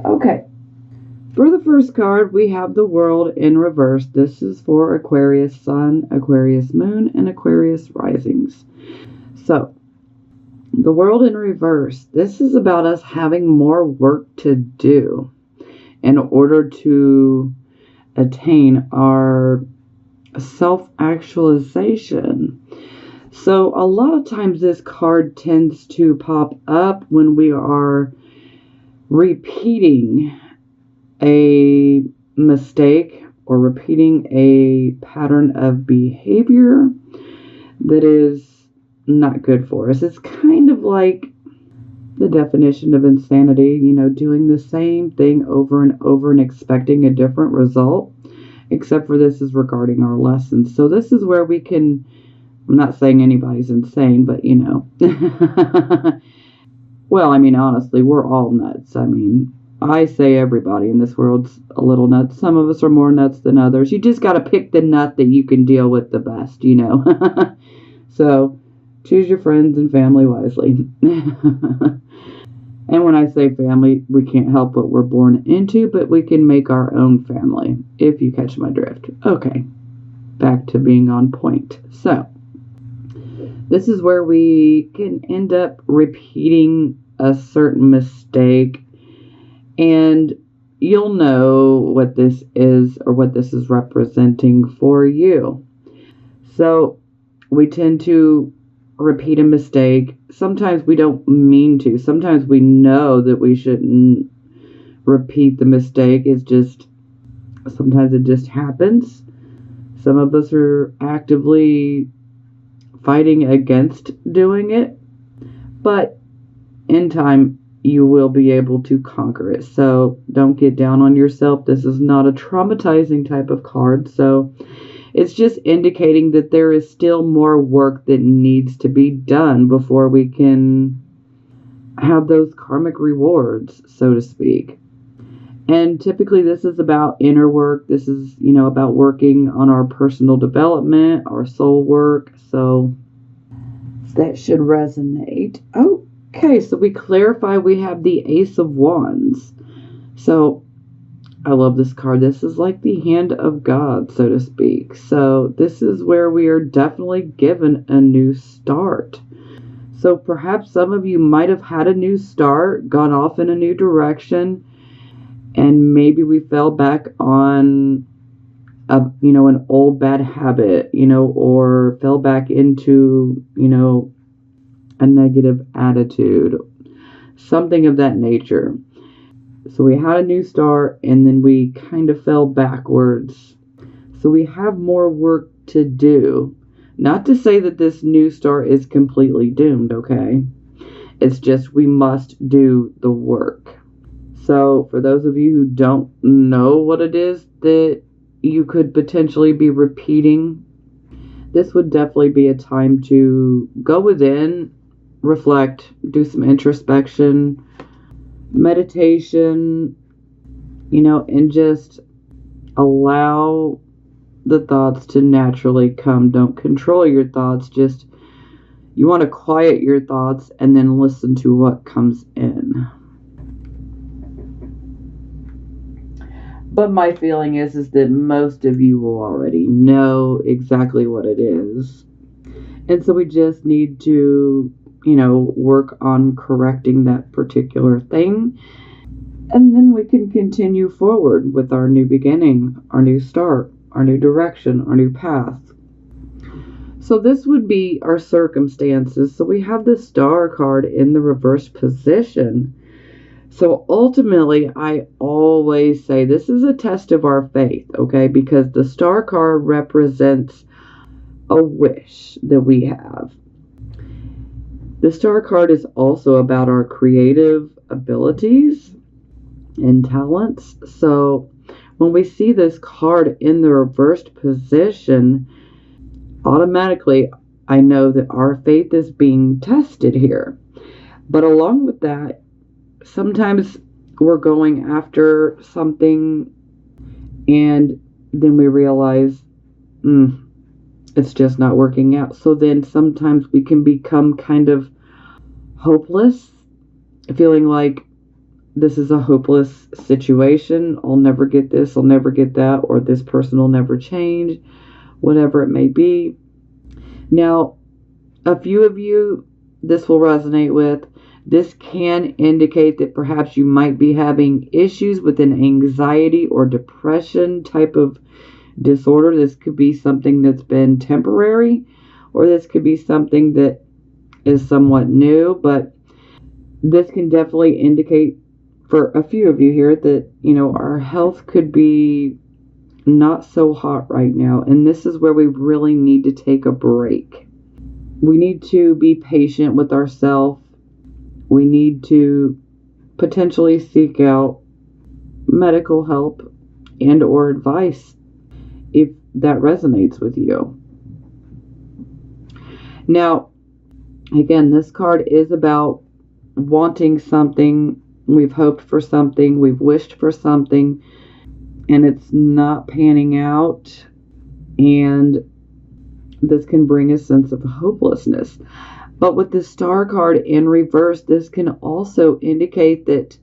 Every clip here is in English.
Okay. For the first card, we have the world in reverse. This is for Aquarius Sun, Aquarius Moon, and Aquarius Risings. So, the world in reverse. This is about us having more work to do in order to attain our self-actualization. So a lot of times this card tends to pop up when we are repeating a mistake or repeating a pattern of behavior that is not good for us. It's kind of like the definition of insanity, doing the same thing over and over and expecting a different result, except for this is regarding our lessons. So this is where we can, I'm not saying anybody's insane, but well, honestly, we're all nuts. I say everybody in this world's a little nuts. Some of us are more nuts than others. You just got to pick the nut that you can deal with the best, So, choose your friends and family wisely. And when I say family, we can't help what we're born into, but we can make our own family, if you catch my drift. Okay, back to being on point. So, this is where we can end up repeating a certain mistake, and you'll know what this is or what this is representing for you. So, we tend to repeat a mistake. Sometimes we don't mean to. Sometimes we know that we shouldn't repeat the mistake. Sometimes it just happens. Some of us are actively fighting against doing it, but in time you will be able to conquer it. So don't get down on yourself. This is not a traumatizing type of card. So it's just indicating that there is still more work that needs to be done before we can have those karmic rewards, so to speak. And typically this is about inner work. This is, about working on our personal development, our soul work. So that should resonate. Okay, so we clarify we have the Ace of Wands. So I love this card. This is like the hand of God, so to speak. So this is where we are definitely given a new start. So perhaps some of you might have had a new start, gone off in a new direction, and maybe we fell back on an old bad habit, or fell back into, a negative attitude, something of that nature. So we had a new start, and then we kind of fell backwards. So we have more work to do. Not to say that this new start is completely doomed, okay? It's just we must do the work. So for those of you who don't know what it is that you could potentially be repeating, this would definitely be a time to go within, reflect, do some introspection, meditation, and just allow the thoughts to naturally come. Don't control your thoughts. Just, you want to quiet your thoughts and then listen to what comes in. But my feeling is that most of you will already know exactly what it is. And so we just need to, work on correcting that particular thing. And then we can continue forward with our new beginning, our new start, our new direction, our new path. So this would be our circumstances. So we have the Star card in the reverse position. So ultimately, I always say this is a test of our faith, okay? Because the Star card represents a wish that we have. The Star card is also about our creative abilities and talents. So when we see this card in the reversed position, automatically I know that our faith is being tested here. But along with that, sometimes we're going after something and then we realize it's just not working out. So then sometimes we can become kind of hopeless, feeling like this is a hopeless situation. I'll never get this, I'll never get that, or this person will never change, whatever it may be. Now, a few of you this will resonate with. This can indicate that perhaps you might be having issues with an anxiety or depression type of disorder. This could be something that's been temporary, or this could be something that is somewhat new, but this can definitely indicate for a few of you here that, our health could be not so hot right now, and this is where we really need to take a break. We need to be patient with ourselves. We need to potentially seek out medical help and or advice if that resonates with you. Now, again, this card is about wanting something. We've hoped for something, we've wished for something, and it's not panning out, and this can bring a sense of hopelessness. But with the Star card in reverse, this can also indicate that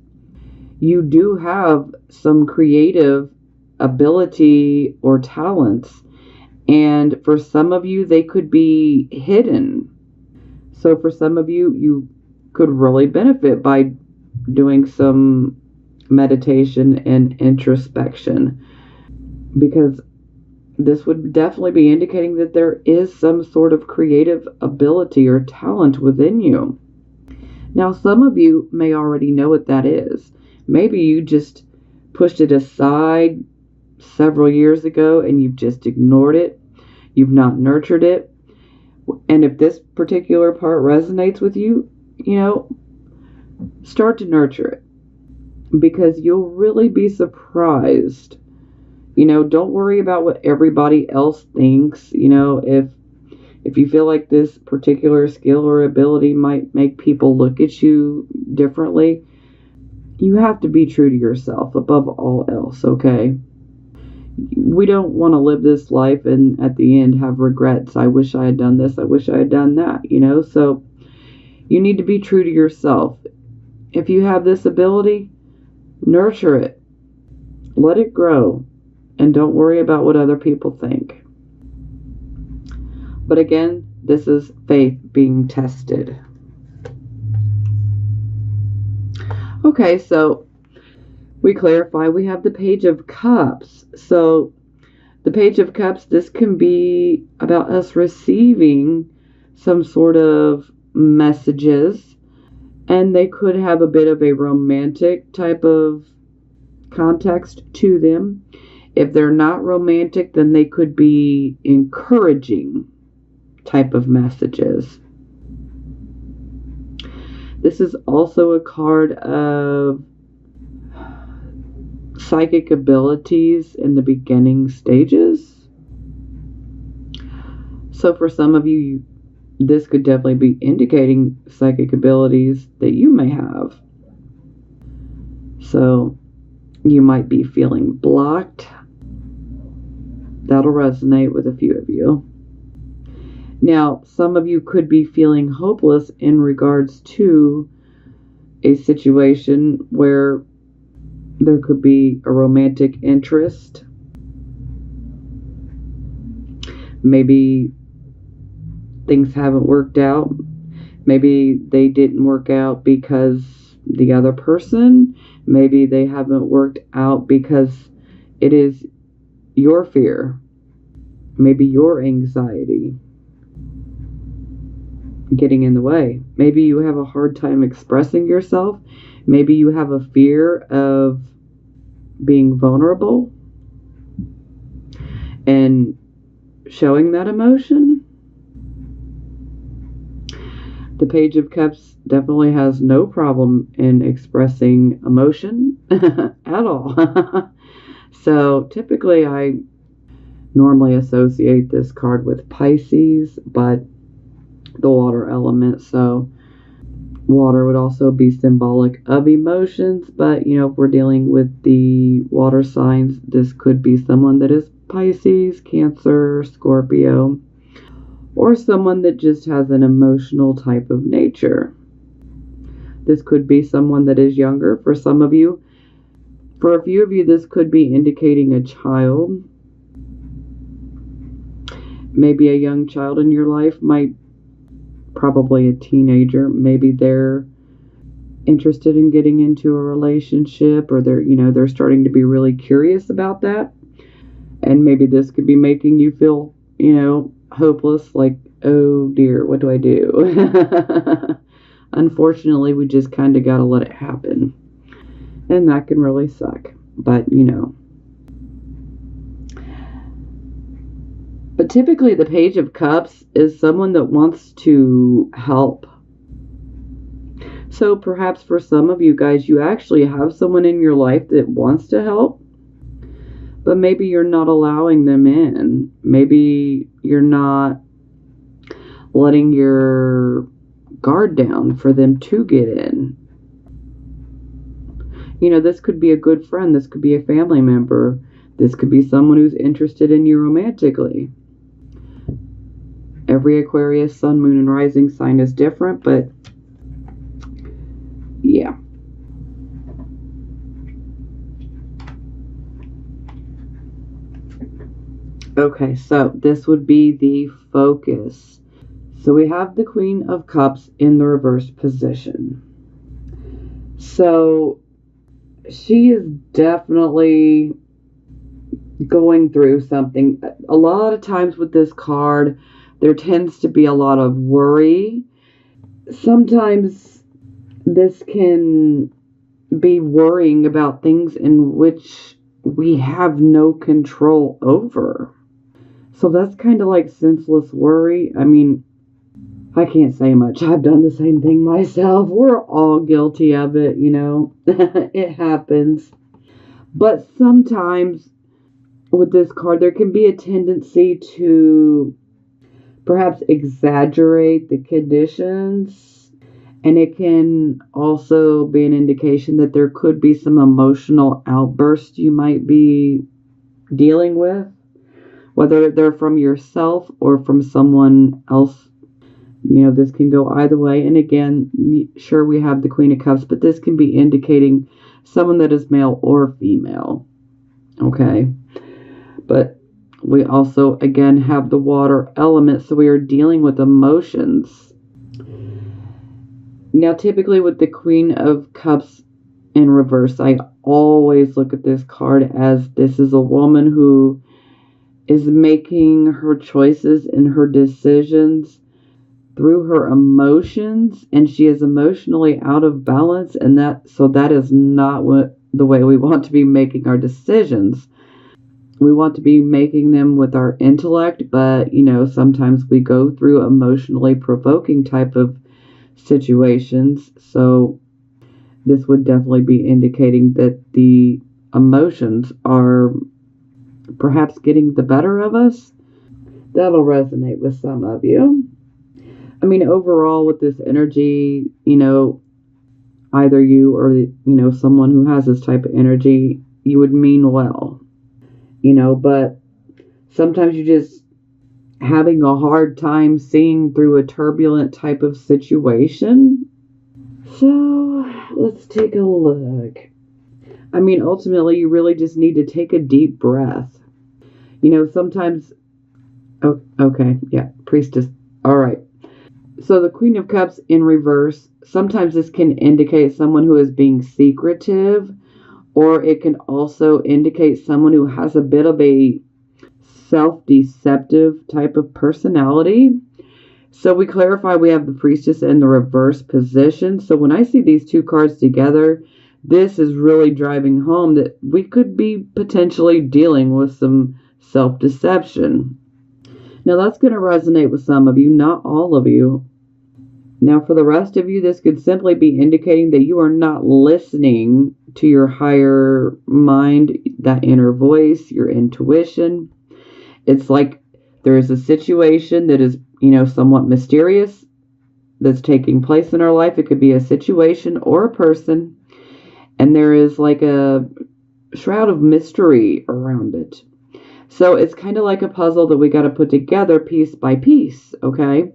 you do have some creative ability or talents, and for some of you they could be hidden. So for some of you, you could really benefit by doing some meditation and introspection, because this would definitely be indicating that there is some sort of creative ability or talent within you. Now, some of you may already know what that is. Maybe you just pushed it aside several years ago and you've just ignored it. You've not nurtured it. And if this particular part resonates with you, start to nurture it, because you'll really be surprised. Don't worry about what everybody else thinks. If you feel like this particular skill or ability might make people look at you differently, you have to be true to yourself above all else, okay? We don't want to live this life and at the end have regrets. I wish I had done this, I wish I had done that, So you need to be true to yourself. If you have this ability, nurture it. Let it grow. And don't worry about what other people think. But again, this is faith being tested. Okay, so we clarify we have the Page of Cups. So the Page of Cups, this can be about us receiving some sort of messages, and they could have a bit of a romantic type of context to them. If they're not romantic, then they could be encouraging type of messages. This is also a card of psychic abilities in the beginning stages. So for some of you, this could definitely be indicating psychic abilities that you may have. So you might be feeling blocked. That'll resonate with a few of you. Now, some of you could be feeling hopeless in regards to a situation where there could be a romantic interest. Maybe things haven't worked out. Maybe they didn't work out because the other person. Maybe they haven't worked out because it is your fear, maybe your anxiety getting in the way. Maybe you have a hard time expressing yourself. Maybe you have a fear of being vulnerable and showing that emotion. The Page of Cups definitely has no problem in expressing emotion at all. So typically I normally associate this card with Pisces, but the water element. So water would also be symbolic of emotions, but if we're dealing with the water signs, this could be someone that is Pisces, Cancer, Scorpio, or someone that just has an emotional type of nature. This could be someone that is younger for some of you. For a few of you, this could be indicating a child. Maybe a young child in your life, probably a teenager. Maybe they're interested in getting into a relationship, or they're starting to be really curious about that. And maybe this could be making you feel, hopeless, like, oh dear, what do I do? Unfortunately, we just kind of got to let it happen. And that can really suck. But, But typically the Page of Cups is someone that wants to help. So perhaps for some of you guys, you actually have someone in your life that wants to help, but maybe you're not allowing them in. Maybe you're not letting your guard down for them to get in. This could be a good friend. This could be a family member. This could be someone who's interested in you romantically. Every Aquarius, Sun, Moon, and Rising sign is different, but yeah. Okay, so this would be the focus. So we have the Queen of Cups in the reverse position. So she is definitely going through something. A lot of times with this card, there tends to be a lot of worry. Sometimes this can be worrying about things in which we have no control over. So that's kind of like senseless worry. I mean, I can't say much. I've done the same thing myself. We're all guilty of it, It happens. But sometimes with this card, there can be a tendency to perhaps exaggerate the conditions. And it can also be an indication that there could be some emotional outbursts you might be dealing with, whether they're from yourself or from someone else. This can go either way. And again, sure, we have the Queen of Cups, but this can be indicating someone that is male or female. Okay. But we also, again, have the water element, so we are dealing with emotions. Now, typically with the Queen of Cups in reverse, I always look at this card as this is a woman who is making her choices and her decisions through her emotions, and she is emotionally out of balance, and that is not the way we want to be making our decisions. We want to be making them with our intellect, but sometimes we go through emotionally provoking type of situations. So this would definitely be indicating that the emotions are perhaps getting the better of us. That'll resonate with some of you. I mean, overall with this energy, either you or, someone who has this type of energy, you would mean well, but sometimes you're just having a hard time seeing through a turbulent type of situation. So let's take a look. I mean, ultimately, you really just need to take a deep breath. Sometimes, okay, yeah, Priestess. All right. So the Queen of Cups in reverse, sometimes this can indicate someone who is being secretive, or it can also indicate someone who has a bit of a self-deceptive type of personality. So we clarify we have the Priestess in the reverse position. So when I see these two cards together, this is really driving home that we could be potentially dealing with some self-deception. Now that's going to resonate with some of you, not all of you. Now for the rest of you, this could simply be indicating that you are not listening to your higher mind, that inner voice, your intuition. It's like there is a situation that is, somewhat mysterious that's taking place in our life. It could be a situation or a person, and there is like a shroud of mystery around it. So it's kind of like a puzzle that we got to put together piece by piece, okay?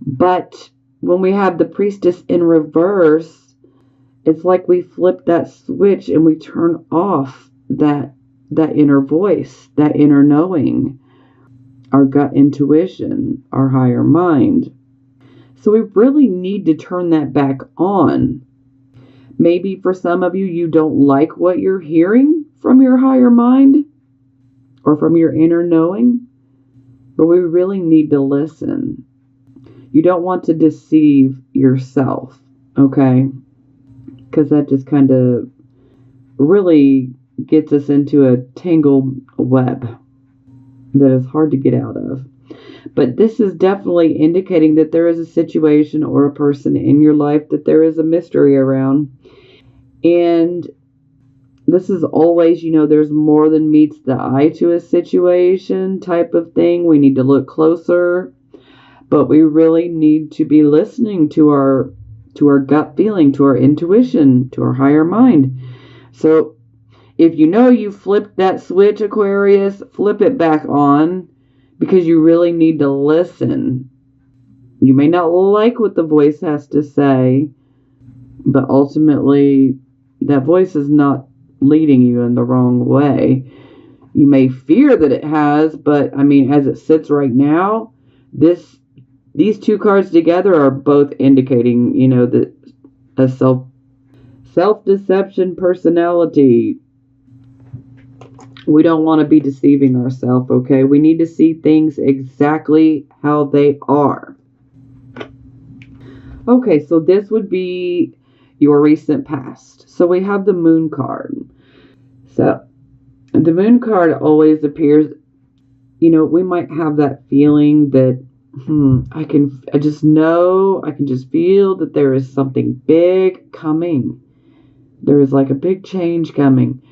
But when we have the priestess in reverse, it's like we flip that switch and we turn off that inner voice, that inner knowing, our gut intuition, our higher mind. So we really need to turn that back on. Maybe for some of you, you don't like what you're hearing from your higher mind or from your inner knowing, but we really need to listen. You don't want to deceive yourself, okay? Because that just kind of really gets us into a tangled web that is hard to get out of. But this is definitely indicating that there is a situation or a person in your life that there is a mystery around. And this is always, there's more than meets the eye to a situation type of thing. We need to look closer, but we really need to be listening to our gut feeling, to our intuition, to our higher mind. So if you flipped that switch, Aquarius, flip it back on, because you really need to listen. You may not like what the voice has to say, but ultimately that voice is not leading you in the wrong way. You may fear that it has, but as it sits right now, these two cards together are both indicating, that a self-deception personality. We don't want to be deceiving ourselves, okay? We need to see things exactly how they are. Okay, so this would be your recent past. So we have the Moon card. So the Moon card always appears, we might have that feeling that I can just feel that there is something big coming. There is like a big change coming.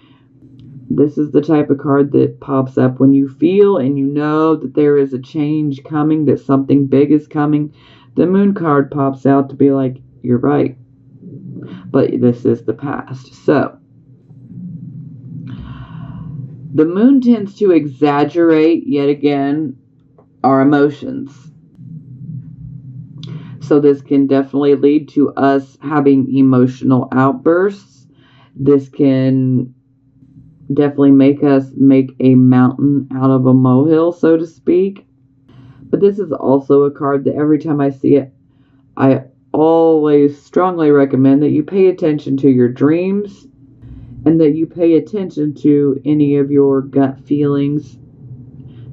This is the type of card that pops up when you feel and you know that there is a change coming, that something big is coming. The Moon card pops out to be like, you're right. But this is the past. So the Moon tends to exaggerate, yet again, our emotions. So this can definitely lead to us having emotional outbursts. This can definitely make us make a mountain out of a molehill, so to speak. But this is also a card that every time I see it, I always strongly recommend that you pay attention to your dreams and that you pay attention to any of your gut feelings.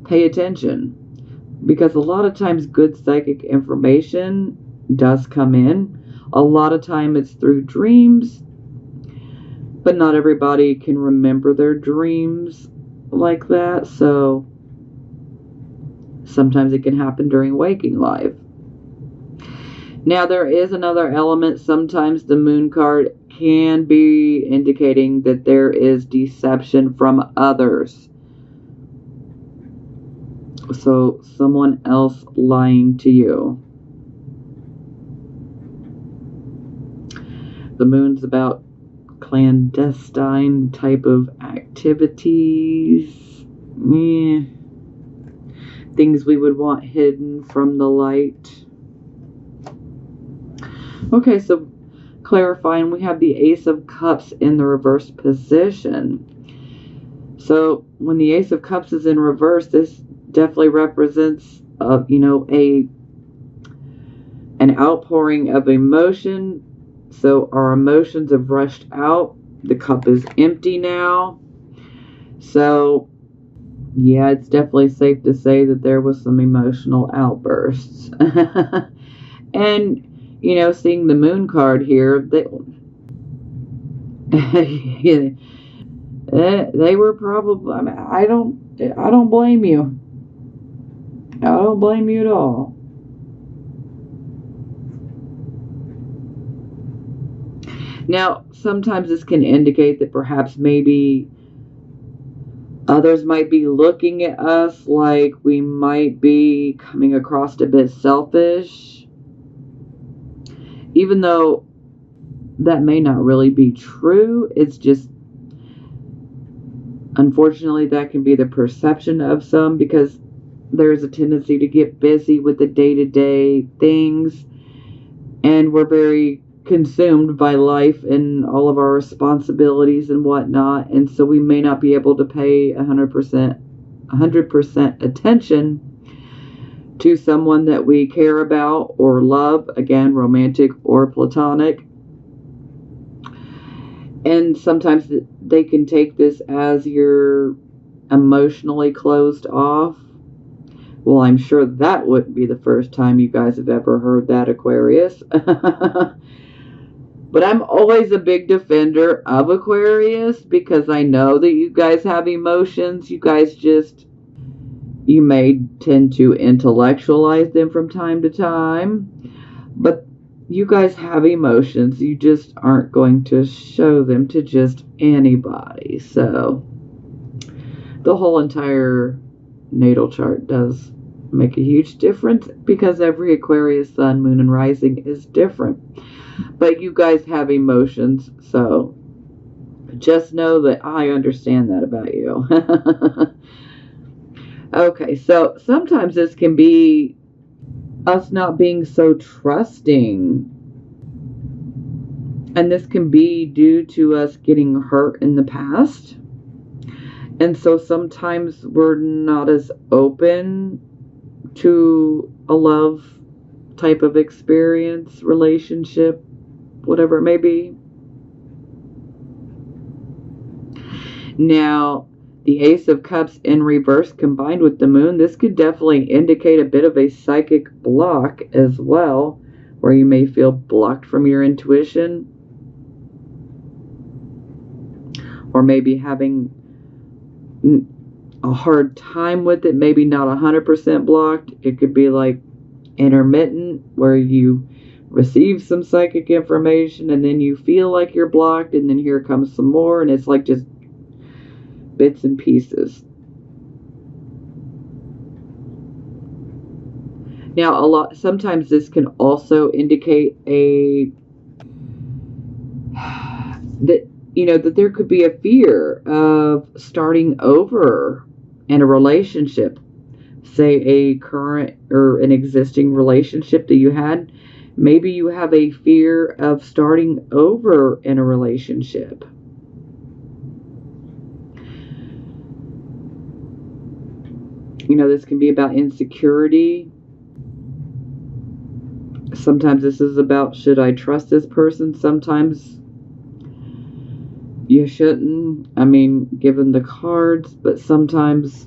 Pay attention, because a lot of times good psychic information does come in. A lot of time it's through dreams, but not everybody can remember their dreams like that, so sometimes it can happen during waking life. Now, there is another element. Sometimes the Moon card can be indicating that there is deception from others. So, someone else lying to you. The Moon's about clandestine type of activities. Things we would want hidden from the light. Okay, so clarifying, we have the Ace of Cups in the reverse position. So when the Ace of Cups is in reverse, this definitely represents an outpouring of emotion. So our emotions have rushed out. The cup is empty now. So yeah, it's definitely safe to say that there was some emotional outbursts. And seeing the Moon card here, they were probably, I don't blame you. I don't blame you at all. Now, sometimes this can indicate that perhaps maybe others might be looking at us like we might be coming across a bit selfish, even though that may not really be true. It's just, unfortunately, that can be the perception of some, because there's a tendency to get busy with the day-to-day things and we're very consumed by life and all of our responsibilities and whatnot, and so we may not be able to pay 100% attention to someone that we care about or love, again, romantic or platonic. And sometimes they can take this as you're emotionally closed off. Well, I'm sure that wouldn't be the first time you guys have ever heard that, Aquarius. But I'm always a big defender of Aquarius because I know that you guys have emotions. You may tend to intellectualize them from time to time. But you guys have emotions. You just aren't going to show them to just anybody. So the whole entire natal chart does make a huge difference because every Aquarius sun, moon, and rising is different. But you guys have emotions, so just know that I understand that about you. Okay, so sometimes this can be us not being so trusting. And this can be due to us getting hurt in the past. And so sometimes we're not as open to a love type of experience, relationship, whatever it may be. Now, the Ace of Cups in reverse combined with the Moon, this could definitely indicate a bit of a psychic block as well, where you may feel blocked from your intuition, or maybe having a hard time with it, maybe not 100% blocked. It could be like intermittent, where you receive some psychic information and then you feel like you're blocked, and then here comes some more, and it's like just bits and pieces. Now, sometimes this can also indicate that there could be a fear of starting over in a relationship, say a current or an existing relationship that you had. Maybe you have a fear of starting over in a relationship. This can be about insecurity. Sometimes this is about, should I trust this person? Sometimes you shouldn't. I mean, given the cards, but sometimes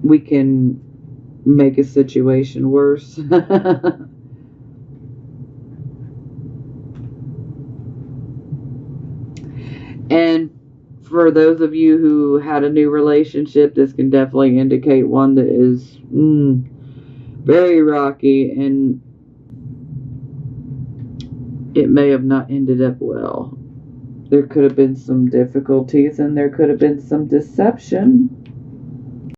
we can make a situation worse. And for those of you who had a new relationship, this can definitely indicate one that is very rocky, and it may have not ended up well. There could have been some difficulties, and there could have been some deception.